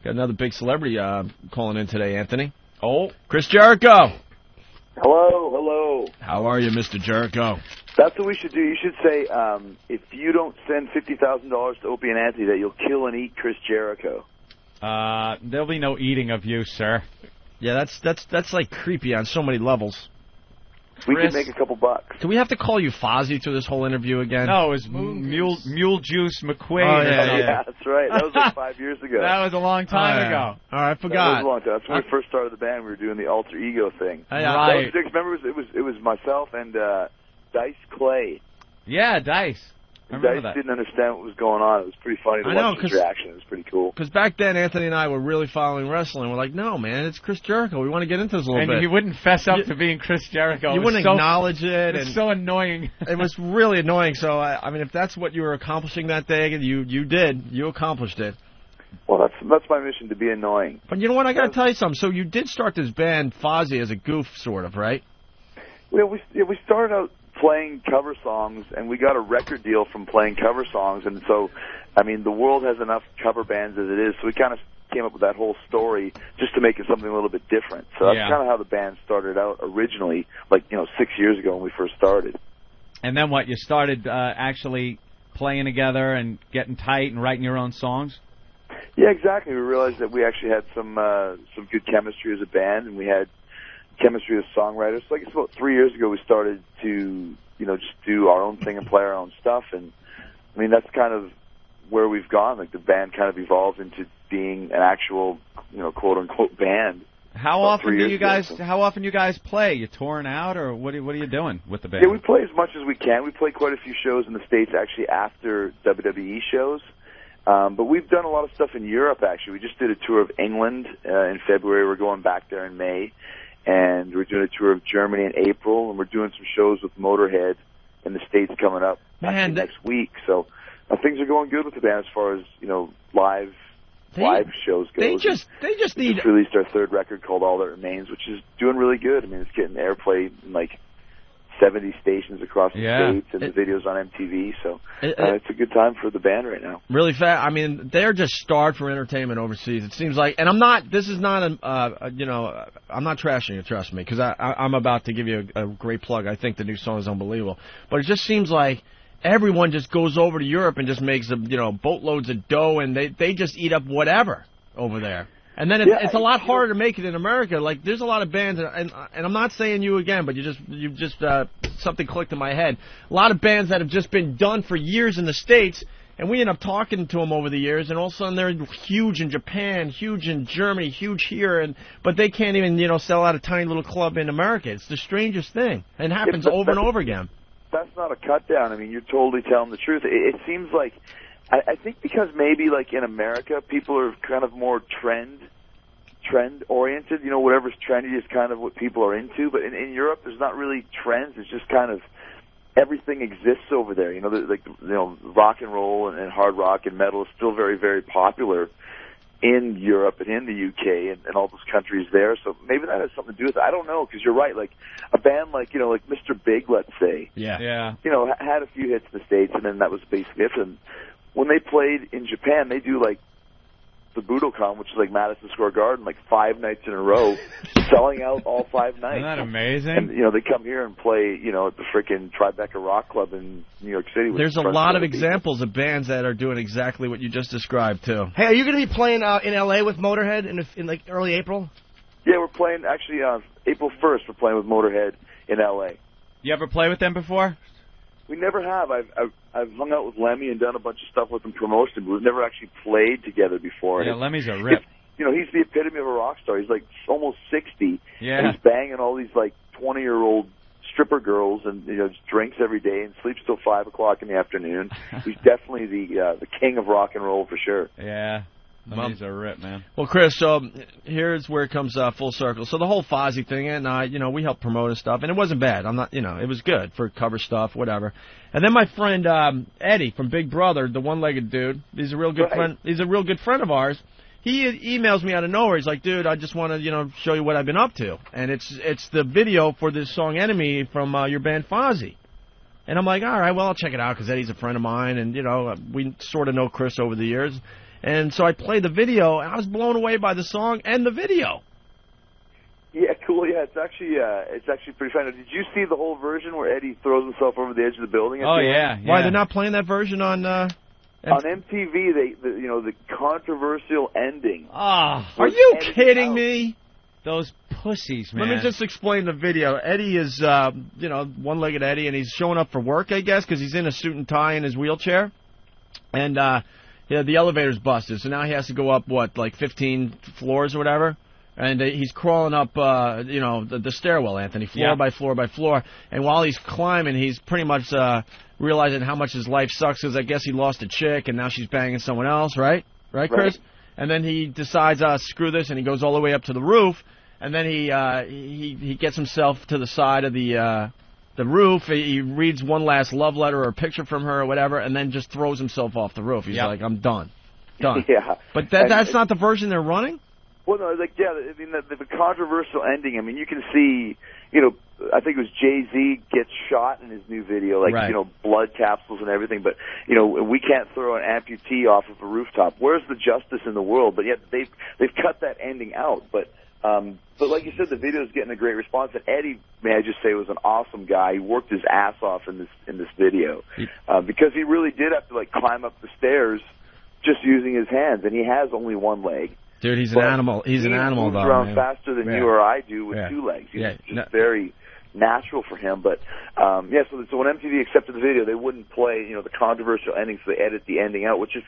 Got another big celebrity calling in today, Anthony. Oh, Chris Jericho. Hello. How are you, Mr. Jericho? That's what we should do. You should say, if you don't send $50,000 to Opie and Anthony, that you'll kill and eat Chris Jericho. There'll be no eating of you, sir. Yeah, that's like creepy on so many levels. We could make a couple bucks. Do we have to call you Fozzie through this whole interview again? No, it was Mule Juice McQueen. Oh, yeah, that's right. That was like 5 years ago. That was a long time ago. All right, I forgot. That was a long time. That's when we first started the band. We were doing the alter ego thing. Right. Remember, it was myself and Dice Clay. Yeah, Dice. Dice didn't understand what was going on. It was pretty funny to watch his reaction. It was pretty cool. Because back then, Anthony and I were really following wrestling. We're like, no, man, it's Chris Jericho. We want to get into this a little bit. And he wouldn't fess up to being Chris Jericho. You wouldn't acknowledge it. It's so annoying. It was really annoying. So, I mean, if that's what you were accomplishing that day, you did. You accomplished it. Well, that's my mission, to be annoying. But you know what? I got to tell you something. So you did start this band, Fozzie, as a goof, sort of, right? Well, we started out playing cover songs, and we got a record deal from playing cover songs, and so, I mean, the world has enough cover bands as it is, so we kind of came up with that whole story just to make it something a little bit different. So that's kind of how the band started out originally, 6 years ago when we first started. And then what, you started actually playing together and getting tight and writing your own songs? Yeah, exactly. We realized that we actually had some good chemistry as a band, and we had chemistry as songwriters. So I guess about 3 years ago we started to, just do our own thing and play our own stuff. And, I mean, that's kind of where we've gone. Like, the band kind of evolved into being an actual, quote-unquote band. How often you guys play? You touring out, or what are you doing with the band? Yeah, we play as much as we can. We play quite a few shows in the States, actually, after WWE shows. But we've done a lot of stuff in Europe, actually. We just did a tour of England in February. We're going back there in May. And we're doing a tour of Germany in April, and we're doing some shows with Motorhead in the States coming up next week. So things are going good with the band as far as live shows go. They just released our third record called All That Remains, which is doing really good. I mean, it's getting airplay in 70 stations across the States, and the videos on MTV, so it's a good time for the band right now. Really fast. I mean, they're just starved for entertainment overseas, it seems like. And I'm not trashing you, trust me, because I'm about to give you a great plug. I think the new song is unbelievable. But it just seems like everyone just goes over to Europe and just makes boatloads of dough, and they just eat up whatever over there. And then it's a lot harder to make it in America. Like, there's a lot of bands, and I'm not saying you again, but you just something clicked in my head. A lot of bands that have just been done for years in the States, and we end up talking to them over the years, and all of a sudden they're huge in Japan, huge in Germany, huge here, but they can't even sell out a tiny little club in America. It's the strangest thing, and it happens over and over again. That's not a cut down. I mean, you're totally telling the truth. It seems like, I think because maybe in America, people are kind of more trend oriented. Whatever's trendy is kind of what people are into. But in Europe, there's not really trends. It's just kind of everything exists over there. Rock and roll and hard rock and metal is still very, very popular in Europe and in the UK and all those countries there. So maybe that has something to do with it. I don't know, because you're right. Like a band like Mr. Big, let's say. Yeah. Had a few hits in the States, and then that was basically it. And when they played in Japan, they do the Budokan, which is Madison Square Garden, 5 nights in a row, selling out all 5 nights. Isn't that amazing? And, they come here and play, at the freaking Tribeca Rock Club in New York City. There's a lot of examples of bands that are doing exactly what you just described, too. Hey, are you going to be playing in L.A. with Motorhead in early April? Yeah, we're playing, actually, April 1st, we're playing with Motorhead in L.A. You ever play with them before? We never have. I've hung out with Lemmy and done a bunch of stuff with him promotion, but we've never actually played together before. Yeah, Lemmy's a rip. He's the epitome of a rock star. He's almost 60. Yeah. And he's banging all these 20-year-old stripper girls, and just drinks every day and sleeps till 5 o'clock in the afternoon. He's definitely the king of rock and roll for sure. Yeah. Lemmy's a rip, man. Well, Chris, so here's where it comes full circle. So the whole Fozzie thing, and we helped promote and stuff, and it wasn't bad. I'm not, it was good for cover stuff, whatever. And then my friend Eddie from Big Brother, the one-legged dude, he's a real good friend. He's a real good friend of ours. He emails me out of nowhere. He's like, dude, I just want to, show you what I've been up to, and it's the video for this song "Enemy" from your band Fozzie. And I'm like, all right, well, I'll check it out because Eddie's a friend of mine, and we sort of know Chris over the years. And so I played the video, and I was blown away by the song and the video. Yeah, cool. Yeah, it's actually pretty funny. Did you see the whole version where Eddie throws himself over the edge of the building? Oh yeah. Why they're not playing that version on? On MTV, the controversial ending. Ah, are you kidding me? Those pussies, man. Let me just explain the video. Eddie is, one-legged Eddie, and he's showing up for work, I guess, because he's in a suit and tie in his wheelchair. And the elevator's busted, so now he has to go up, 15 floors or whatever? And he's crawling up, the stairwell, Anthony, floor by floor by floor. And while he's climbing, he's pretty much realizing how much his life sucks, because I guess he lost a chick, and now she's banging someone else, right? Right, Chris? Right. And then he decides, screw this, and he goes all the way up to the roof. And then he gets himself to the side of the roof. He reads one last love letter or a picture from her or whatever, and then just throws himself off the roof. He's like, I'm done. Yeah. But that's not the version they're running? Well, no, the controversial ending, you can see, I think it was Jay-Z gets shot in his new video, blood capsules and everything, but, we can't throw an amputee off of a rooftop. Where's the justice in the world? But yet they've cut that ending out. But like you said, the video is getting a great response. And Eddie, may I just say, was an awesome guy. He worked his ass off in this video because he really did have to climb up the stairs just using his hands, and he has only one leg. Dude, he's an animal. He's an animal, though. He moves around faster than you or I do with two legs. It's just very natural for him. But so when MTV accepted the video, they wouldn't play the controversial ending, so they edit the ending out, which just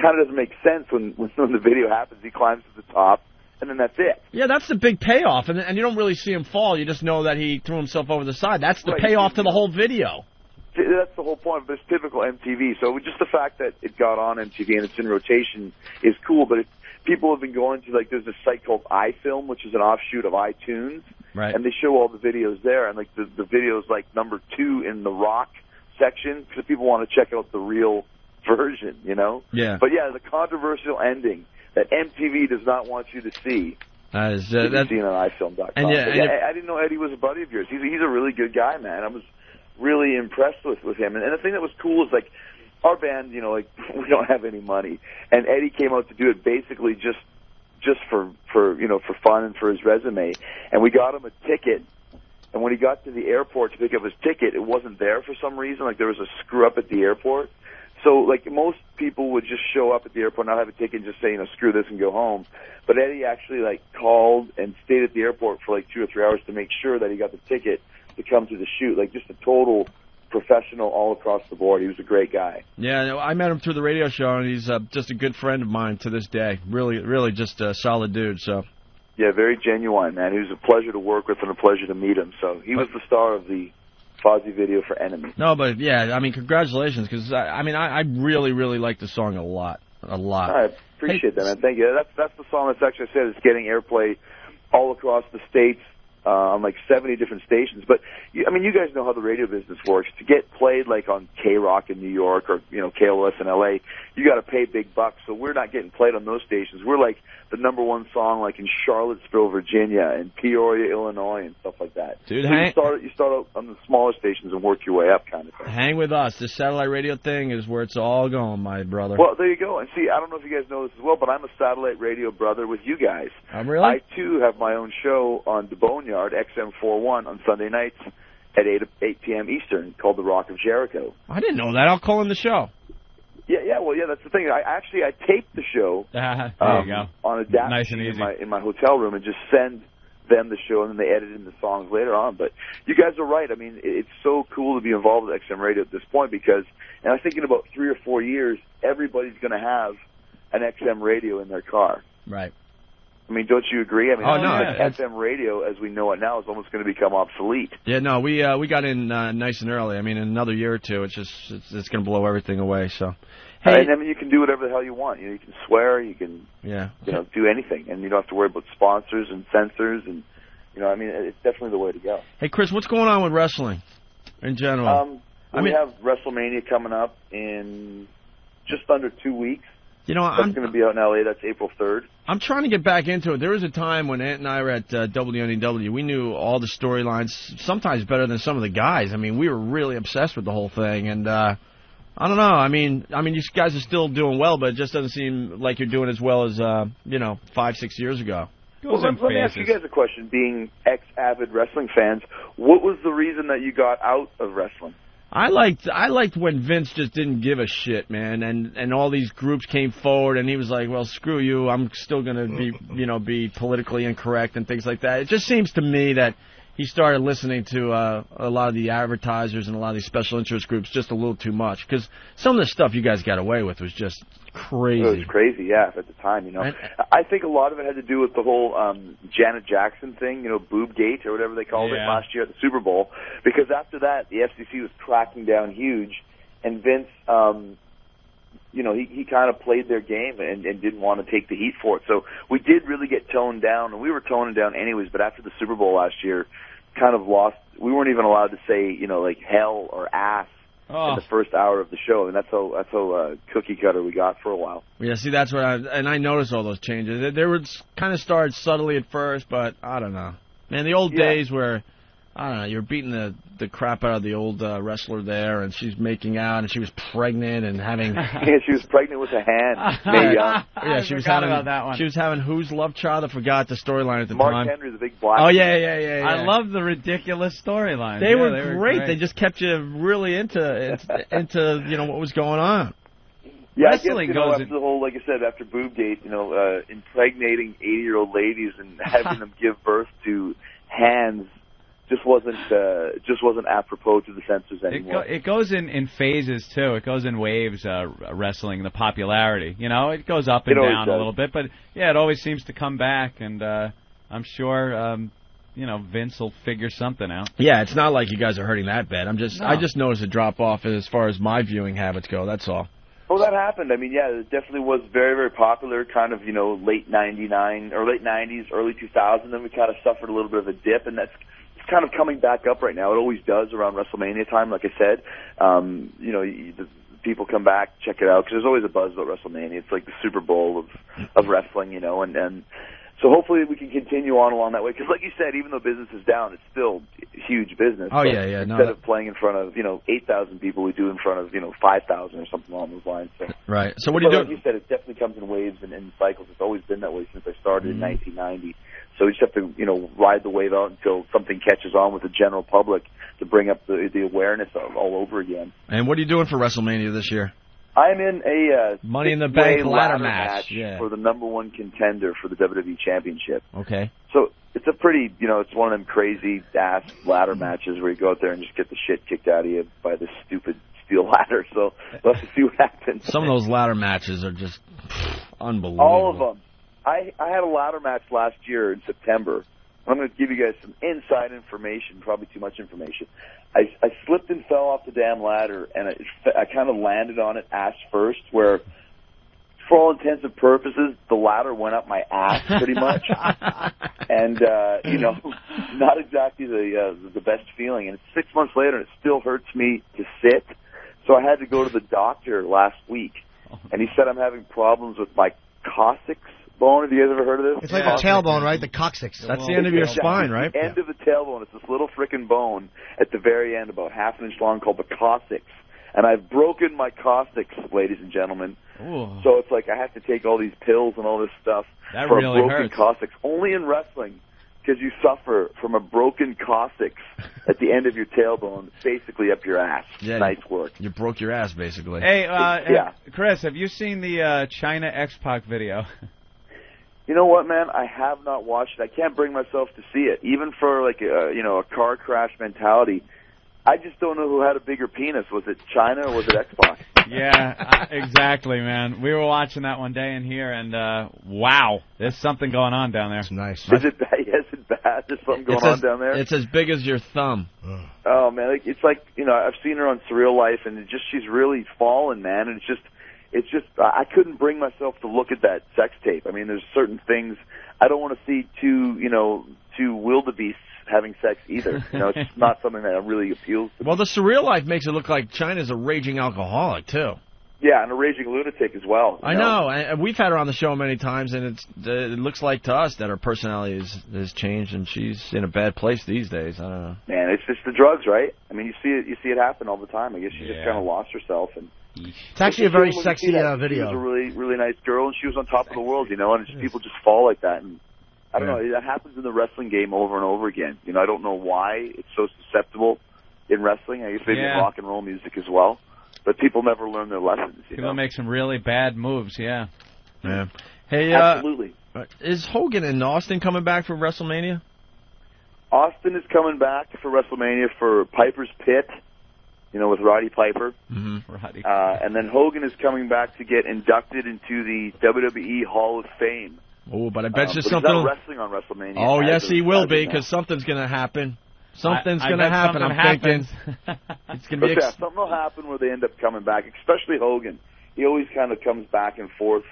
kind of doesn't make sense when the video happens. He climbs to the top, and then that's it. Yeah, that's the big payoff, and you don't really see him fall. You just know that he threw himself over the side. That's the payoff to the whole video. That's the whole point, but it's typical MTV. So just the fact that it got on MTV and it's in rotation is cool, but people have been going to, there's a site called iFilm, which is an offshoot of iTunes, and they show all the videos there, and the video's number 2 in the rock section, because people want to check out the real version, Yeah. But yeah, the controversial ending that MTV does not want you to see. That's seen on iFilm.com. And I didn't know Eddie was a buddy of yours. He's a really good guy, man. I was really impressed with him. And the thing that was cool is, our band, we don't have any money. And Eddie came out to do it basically just for fun and for his resume. And we got him a ticket. And when he got to the airport to pick up his ticket, it wasn't there for some reason. There was a screw up at the airport. So, most people would just show up at the airport, not have a ticket, and just say, screw this and go home. But Eddie actually, called and stayed at the airport for, 2 or 3 hours to make sure that he got the ticket to come to the shoot. Just a total professional all across the board. He was a great guy. Yeah, I met him through the radio show, and he's just a good friend of mine to this day. Really, really just a solid dude, so. Yeah, very genuine, man. He was a pleasure to work with and a pleasure to meet him. So he was the star of the Fozzy video for Enemy. No, but congratulations, because I really, really like the song a lot. I appreciate that, man. Thank you. That's the song that's actually, I said, it's getting airplay all across the states. On 70 different stations. But, you guys know how the radio business works. To get played on K-Rock in New York or, KLOS in L.A., you got to pay big bucks. So we're not getting played on those stations. We're the number one song in Charlottesville, Virginia, and Peoria, Illinois, and stuff like that. Dude, so you start out on the smaller stations and work your way up, kind of thing. Hang with us. This satellite radio thing is where it's all going, my brother. Well, there you go. And see, I don't know if you guys know this as well, but I'm a satellite radio brother with you guys. Really? I, too, have my own show on the Boneyard, XM41, on Sunday nights at 8 p.m. Eastern, called The Rock of Jericho. I didn't know that. I'll call in the show. Yeah, that's the thing. I taped the show there you go. On a DAP nice and easy. in my hotel room and just send them the show, and then they edit in the songs later on. But you guys are right. It's so cool to be involved with XM Radio at this point because, and I think in about 3 or 4 years, everybody's going to have an XM radio in their car. Right. Don't you agree? Yeah. FM radio, as we know it now, is almost going to become obsolete. Yeah, no, we got in nice and early. In another year or two, it's going to blow everything away. So, hey, and you can do whatever the hell you want. You can swear, you can, do anything, and you don't have to worry about sponsors and censors, and it's definitely the way to go. Hey, Chris, what's going on with wrestling in general? We have WrestleMania coming up in just under 2 weeks. That's going to be out in L.A. That's April 3rd. I'm trying to get back into it. There was a time when Ant and I were at WNEW. We knew all the storylines, sometimes better than some of the guys. We were really obsessed with the whole thing. And I don't know. I mean, you guys are still doing well, but it just doesn't seem like you're doing as well as 5-6 years ago. Well, let me ask you guys a question. Being ex-avid wrestling fans, what was the reason that you got out of wrestling? I liked when Vince just didn't give a shit, man, and all these groups came forward, and he was like, "Well, screw you. I'm still gonna be politically incorrect and things like that." It just seems to me that he started listening to a lot of the advertisers and a lot of these special interest groups just a little too much, because some of the stuff you guys got away with was just crazy. It was crazy, yeah, at the time, I think a lot of it had to do with the whole Janet Jackson thing, Boobgate or whatever they called it last year at the Super Bowl, because after that, the FCC was cracking down huge, and Vince, he kind of played their game and didn't want to take the heat for it. So we did really get toned down, and we were toning down anyways, but after the Super Bowl last year, kind of lost. We weren't even allowed to say, like hell or ass in the first hour of the show, and that's how cookie cutter we got for a while. Yeah, see, that's what I noticed all those changes. They were kind of started subtly at first, but I don't know. Man, the old days where, I don't know, you're beating the crap out of the old wrestler there, and she's making out, and she was pregnant and having... Yeah, she was pregnant with a hand. Mae Young. Yeah, she was having about that one. She was having whose love child? I forgot the storyline at the Mark time. Mark Henry, the big black. Oh, yeah. I love the ridiculous storylines. They were great. They just kept you really into what was going on. Yeah, wrestling I guess, after the whole, like I said, after Boobgate, impregnating 80-year-old ladies and having them give birth to hands just wasn't apropos to the censors anymore. It goes in phases too. It goes in waves. Wrestling, the popularity. It goes up and down a little bit, but yeah, it always seems to come back. And I'm sure Vince will figure something out. Yeah, it's not like you guys are hurting that bad. I just noticed a drop off as far as my viewing habits go. That's all. Oh, that happened. I mean, yeah, it definitely was very, very popular, kind of, late 99 or late 90s, early 2000. Then we kind of suffered a little bit of a dip, and it's kind of coming back up right now. It always does around WrestleMania time, like I said. The people come back, check it out, because there's always a buzz about WrestleMania. It's like the Super Bowl of wrestling, and so hopefully we can continue on along that way. Because like you said, even though business is down, it's still huge business. Oh, so yeah. Instead of playing in front of, 8,000 people, we do in front of, 5,000 or something along those lines. So. Right. So what do you do? Like you said, it definitely comes in waves and cycles. It's always been that way since I started in 1990. So we just have to, ride the wave out until something catches on with the general public to bring up the awareness of all over again. And what are you doing for WrestleMania this year? I'm in a Money in the Bank ladder match for the number one contender for the WWE Championship. Okay. So it's a pretty, it's one of them crazy ass ladder matches where you go out there and just get the shit kicked out of you by this stupid steel ladder. So we'll have to see what happens. Some of those ladder matches are just unbelievable. All of them. I had a ladder match last year in September. I'm going to give you guys some inside information, probably too much information. I slipped and fell off the damn ladder, and I kind of landed on it ass first, where, for all intents and purposes, the ladder went up my ass pretty much. And, not exactly the best feeling. And it's 6 months later, and it still hurts me to sit. So I had to go to the doctor last week, and he said I'm having problems with my coccyx bone. Have you guys ever heard of this? It's like the tailbone, right? The coccyx. That's the end of your spine, right? The end of the tailbone. It's this little frickin' bone at the very end, about half an inch long, called the coccyx. And I've broken my coccyx, ladies and gentlemen. Ooh. So it's like I have to take all these pills and all this stuff for really a broken hurts. coccyx. Only in wrestling, because you suffer from a broken coccyx at the end of your tailbone, basically up your ass. Yeah, nice work. You broke your ass, basically. Hey, Chris, have you seen the Chyna X-Pac video? You know what, man? I have not watched it. I can't bring myself to see it. Even for like a car crash mentality, I just don't know who had a bigger penis. Was it Chyna or was it X-Pac? Yeah, exactly, man. We were watching that one day in here, and wow, there's something going on down there. It's nice. Is it bad? Yes, it's bad. There's something going on down there. It's as big as your thumb. Oh man, it's like I've seen her on Surreal Life, and she's really fallen, man. And it's just I couldn't bring myself to look at that sex tape. I mean, there's certain things I don't want to see two wildebeests having sex either. It's just not something that really appeals to me. Well, the Surreal Life makes it look like Chyna's a raging alcoholic too. Yeah, and a raging lunatic as well. I know, and we've had her on the show many times, and it looks like to us that her personality has changed, and she's in a bad place these days. I don't know. Man, it's just the drugs, right? I mean, you see it happen all the time. I guess she just kind of lost herself, and it's actually a very sexy video. She was a really, really nice girl, and she was on top of the world, and people just fall like that, and I don't know. That happens in the wrestling game over and over again. I don't know why it's so susceptible in wrestling. I guess maybe in rock and roll music as well. But people never learn their lessons. People make some really bad moves, yeah. Hey, absolutely. Is Hogan and Austin coming back for WrestleMania? Austin is coming back for WrestleMania for Piper's Pit, with Roddy Piper. Mm-hmm. And then Hogan is coming back to get inducted into the WWE Hall of Fame. Oh, but I bet you something. He's not wrestling on WrestleMania. Oh, yes, he will be, because something's going to happen. Something's going to happen, I'm thinking. It's going to be something will happen where they end up coming back, especially Hogan. He always kind of comes back and forth,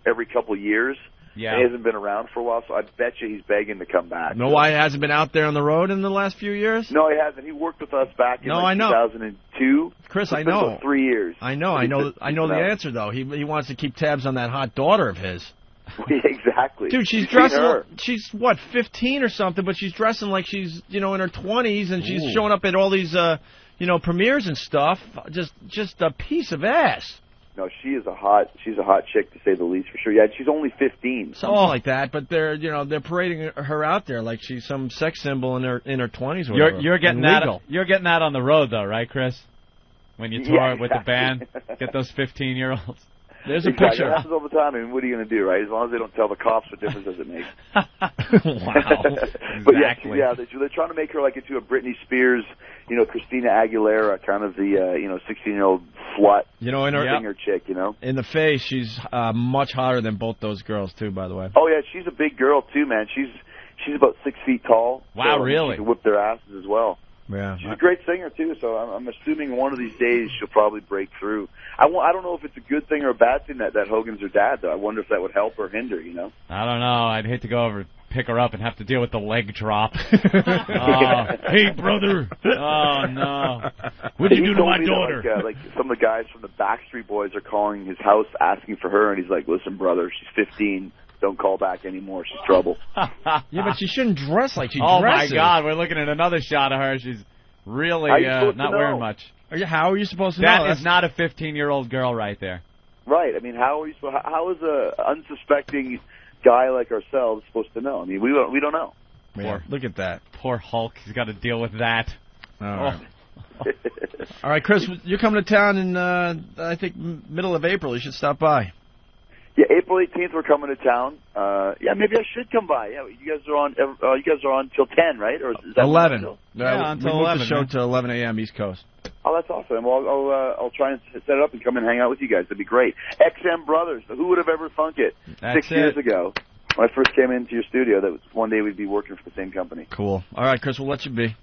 every couple of years. Yeah. He hasn't been around for a while, so I bet you he's begging to come back. Know why he hasn't been out there on the road in the last few years? No, he hasn't. He worked with us back in 2002. Chris, I know. know. About 3 years. I know the answer, though. He wants to keep tabs on that hot daughter of his. Exactly. Dude, she's dressing. She's what, 15 or something, but she's dressing like she's, in her 20s, and she's showing up at all these, premieres and stuff. Just a piece of ass. No, she's a hot chick, to say the least, for sure. Yeah, she's only 15. Something like that, but they're parading her out there like she's some sex symbol in her 20s. Or whatever. You're getting that. You're getting that on the road, though, right, Chris? When you tour with the band, get those 15-year-olds. There's a picture. It happens all the time. I mean, what are you going to do, right? As long as they don't tell the cops, what difference does it make? Wow. But yeah, they're trying to make her like into a Britney Spears, Christina Aguilera, kind of the 16-year-old slut, singer chick, In the face, she's much hotter than both those girls too. By the way. Oh yeah, she's a big girl too, man. She's about 6 feet tall. Wow, so really? She can whip their asses as well. Yeah, she's a great singer too, so I'm assuming one of these days she'll probably break through. I don't know if it's a good thing or a bad thing that Hogan's her dad, though. I wonder if that would help or hinder, I don't know. I'd hate to go over and pick her up and have to deal with the leg drop. Hey, brother. Oh, no. What'd you do to my daughter? That, like some of the guys from the Backstreet Boys are calling his house asking for her, and he's like, listen, brother, she's 15. Don't call back anymore. She's trouble. Yeah, but she shouldn't dress like she dresses. Oh, my God. We're looking at another shot of her. She's really not wearing much. How are you supposed to know? That is not a 15-year-old girl right there. Right. I mean, how is a unsuspecting guy like ourselves supposed to know? I mean, we don't know. Yeah, look at that. Poor Hulk. He's got to deal with that. All right, Chris, you're coming to town in, I think, middle of April. You should stop by. Yeah, April 18th we're coming to town. Yeah, maybe I should come by. Yeah, you guys are on. You guys are on till 10, right? Or is that 11. Yeah, until we 11. The show to 11 a.m. East Coast. Oh, that's awesome. Well, I'll try and set it up and come and hang out with you guys. That'd be great. XM Brothers. Who would have ever thunk it? That's 6 years ago, when I first came into your studio, that was one day we'd be working for the same company. Cool. All right, Chris, we'll let you be.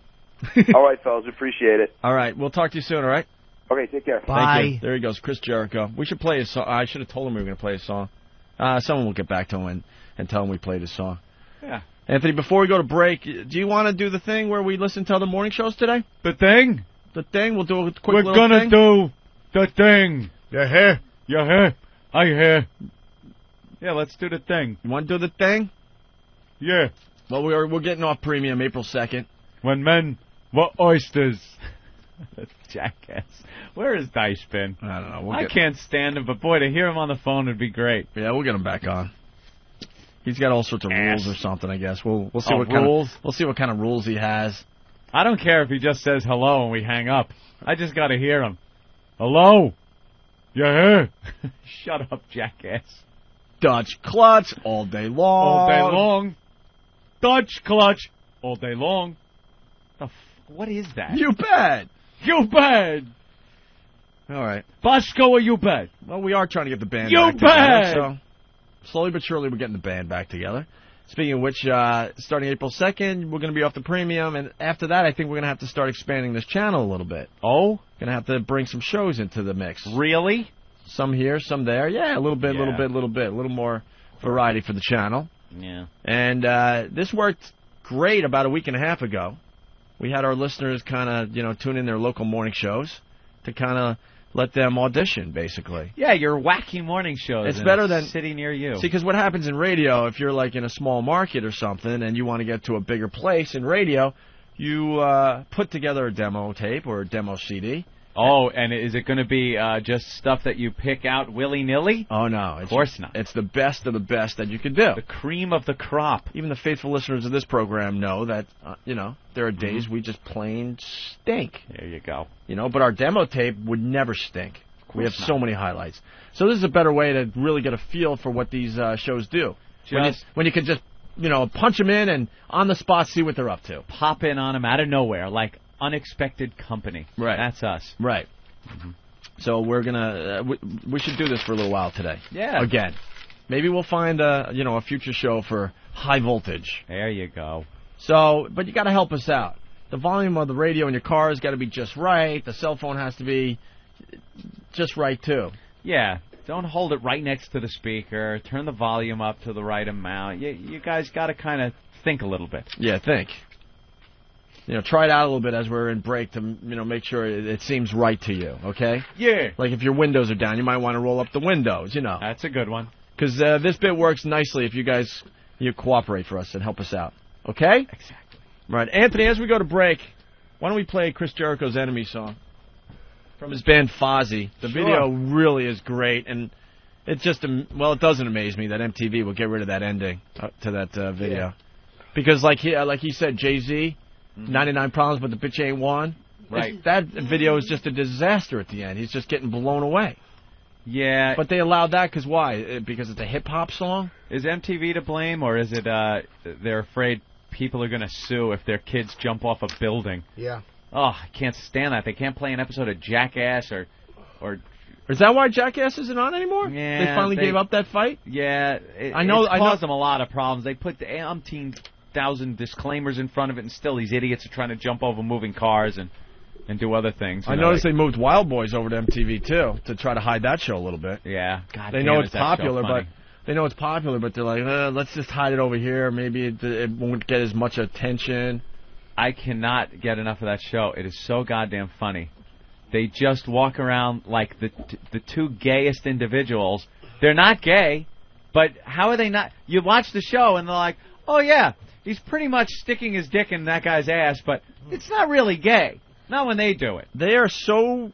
All right, fellas, appreciate it. All right, we'll talk to you soon. All right. Okay, take care. Bye. Thank you. There he goes, Chris Jericho. We should play his song. I should have told him we were going to play his song. Someone will get back to him and tell him we played his song. Yeah. Anthony, before we go to break, do you want to do the thing where we listen to the morning shows today? The thing? The thing? We'll do a quick We're little gonna thing? do the thing. You hear? You hear? I hear. Yeah, let's do the thing. You want to do the thing? Yeah. Well, we're getting off premium April 2nd. When men were oysters. Jackass. Where is Dice been? I don't know. I can't stand him, but boy, to hear him on the phone would be great. Yeah, we'll get him back on. He's got all sorts of rules or something, I guess. We'll see what rules? We'll see what kind of rules he has. I don't care if he just says hello and we hang up. I just got to hear him. Hello? You hear? Shut up, jackass. Dutch clutch all day long. All day long. Dutch clutch all day long. What is that? You bet. You bet. All right. Bosco or you bet? Well, we are trying to get the band you back bet. together. So slowly but surely we're getting the band back together. Speaking of which, starting April 2nd, we're going to be off the premium, and after that, I think we're going to have to start expanding this channel a little bit. Oh? Going to have to bring some shows into the mix. Really? Some here, some there. Yeah, a little bit. A little more variety for the channel. Yeah. And this worked great about a week and a half ago. We had our listeners kind of, tune in their local morning shows to kind of let them audition, basically. Yeah, your wacky morning shows. It's better than city near you. See, because what happens in radio, if you're like in a small market or something and you want to get to a bigger place in radio, you put together a demo tape or a demo CD. Oh, and is it going to be just stuff that you pick out willy-nilly? Oh, no. Of course not. It's the best of the best that you could do. The cream of the crop. Even the faithful listeners of this program know that, there are days we just plain stink. There you go. But our demo tape would never stink. We have so many highlights. So this is a better way to really get a feel for what these shows do. When you can just, punch them in and on the spot see what they're up to. Pop in on them out of nowhere, like unexpected company. Right. That's us. Right. Mm-hmm. So we're going to, we should do this for a little while today. Yeah. Again. Maybe we'll find a future show for high voltage. There you go. So, but you got to help us out. The volume of the radio in your car has got to be just right. The cell phone has to be just right, too. Yeah. Don't hold it right next to the speaker. Turn the volume up to the right amount. You guys got to kind of think a little bit. Yeah, think. Try it out a little bit as we're in break to, make sure it seems right to you, okay? Yeah. Like if your windows are down, you might want to roll up the windows, That's a good one. Because this bit works nicely if you cooperate for us and help us out, okay? Exactly. Right. Anthony, as we go to break, why don't we play Chris Jericho's Enemy song from his band Fozzy? The video really is great, and it just, it doesn't amaze me that MTV will get rid of that ending to that video. Yeah. Because like he said, Jay-Z, 99 Problems, but the bitch ain't one. Right. That video is just a disaster at the end. He's just getting blown away. Yeah. But they allowed that because why? Because it's a hip-hop song? Is MTV to blame, or is it they're afraid people are going to sue if their kids jump off a building? Yeah. Oh, I can't stand that. They can't play an episode of Jackass or Is that why Jackass isn't on anymore? Yeah. They finally gave up that fight? Yeah. It caused them a lot of problems. They put the umpteen thousand disclaimers in front of it, and still these idiots are trying to jump over moving cars and do other things. I noticed they moved Wild Boys over to MTV too to try to hide that show a little bit. Yeah, God, they know it's popular, but they're like, let's just hide it over here. Maybe it won't get as much attention. I cannot get enough of that show. It is so goddamn funny. They just walk around like the two gayest individuals. They're not gay, but how are they not? You watch the show and they're like, oh yeah. He's pretty much sticking his dick in that guy's ass, but it's not really gay. Not when they do it. They are so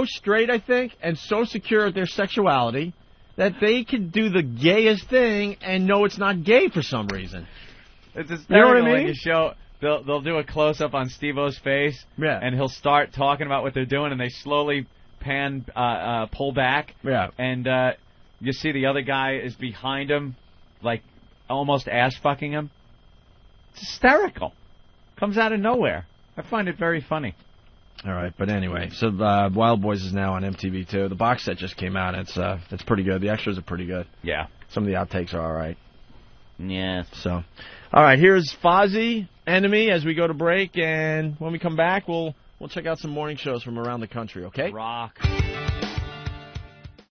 straight, I think, and so secure at their sexuality that they can do the gayest thing and know it's not gay for some reason. It's hysterical. You know what I mean? Show, they'll do a close-up on Steve-O's face, and he'll start talking about what they're doing, and they slowly pull back, and you see the other guy is behind him, like, almost ass-fucking him. It's hysterical. Comes out of nowhere. I find it very funny. All right, but anyway, so Wild Boys is now on MTV, too. The box set just came out. It's pretty good. The extras are pretty good. Yeah. Some of the outtakes are all right. Yeah. So, all right, here's Fozzy, Enemy, as we go to break, and when we come back, we'll check out some morning shows from around the country, okay? Rock.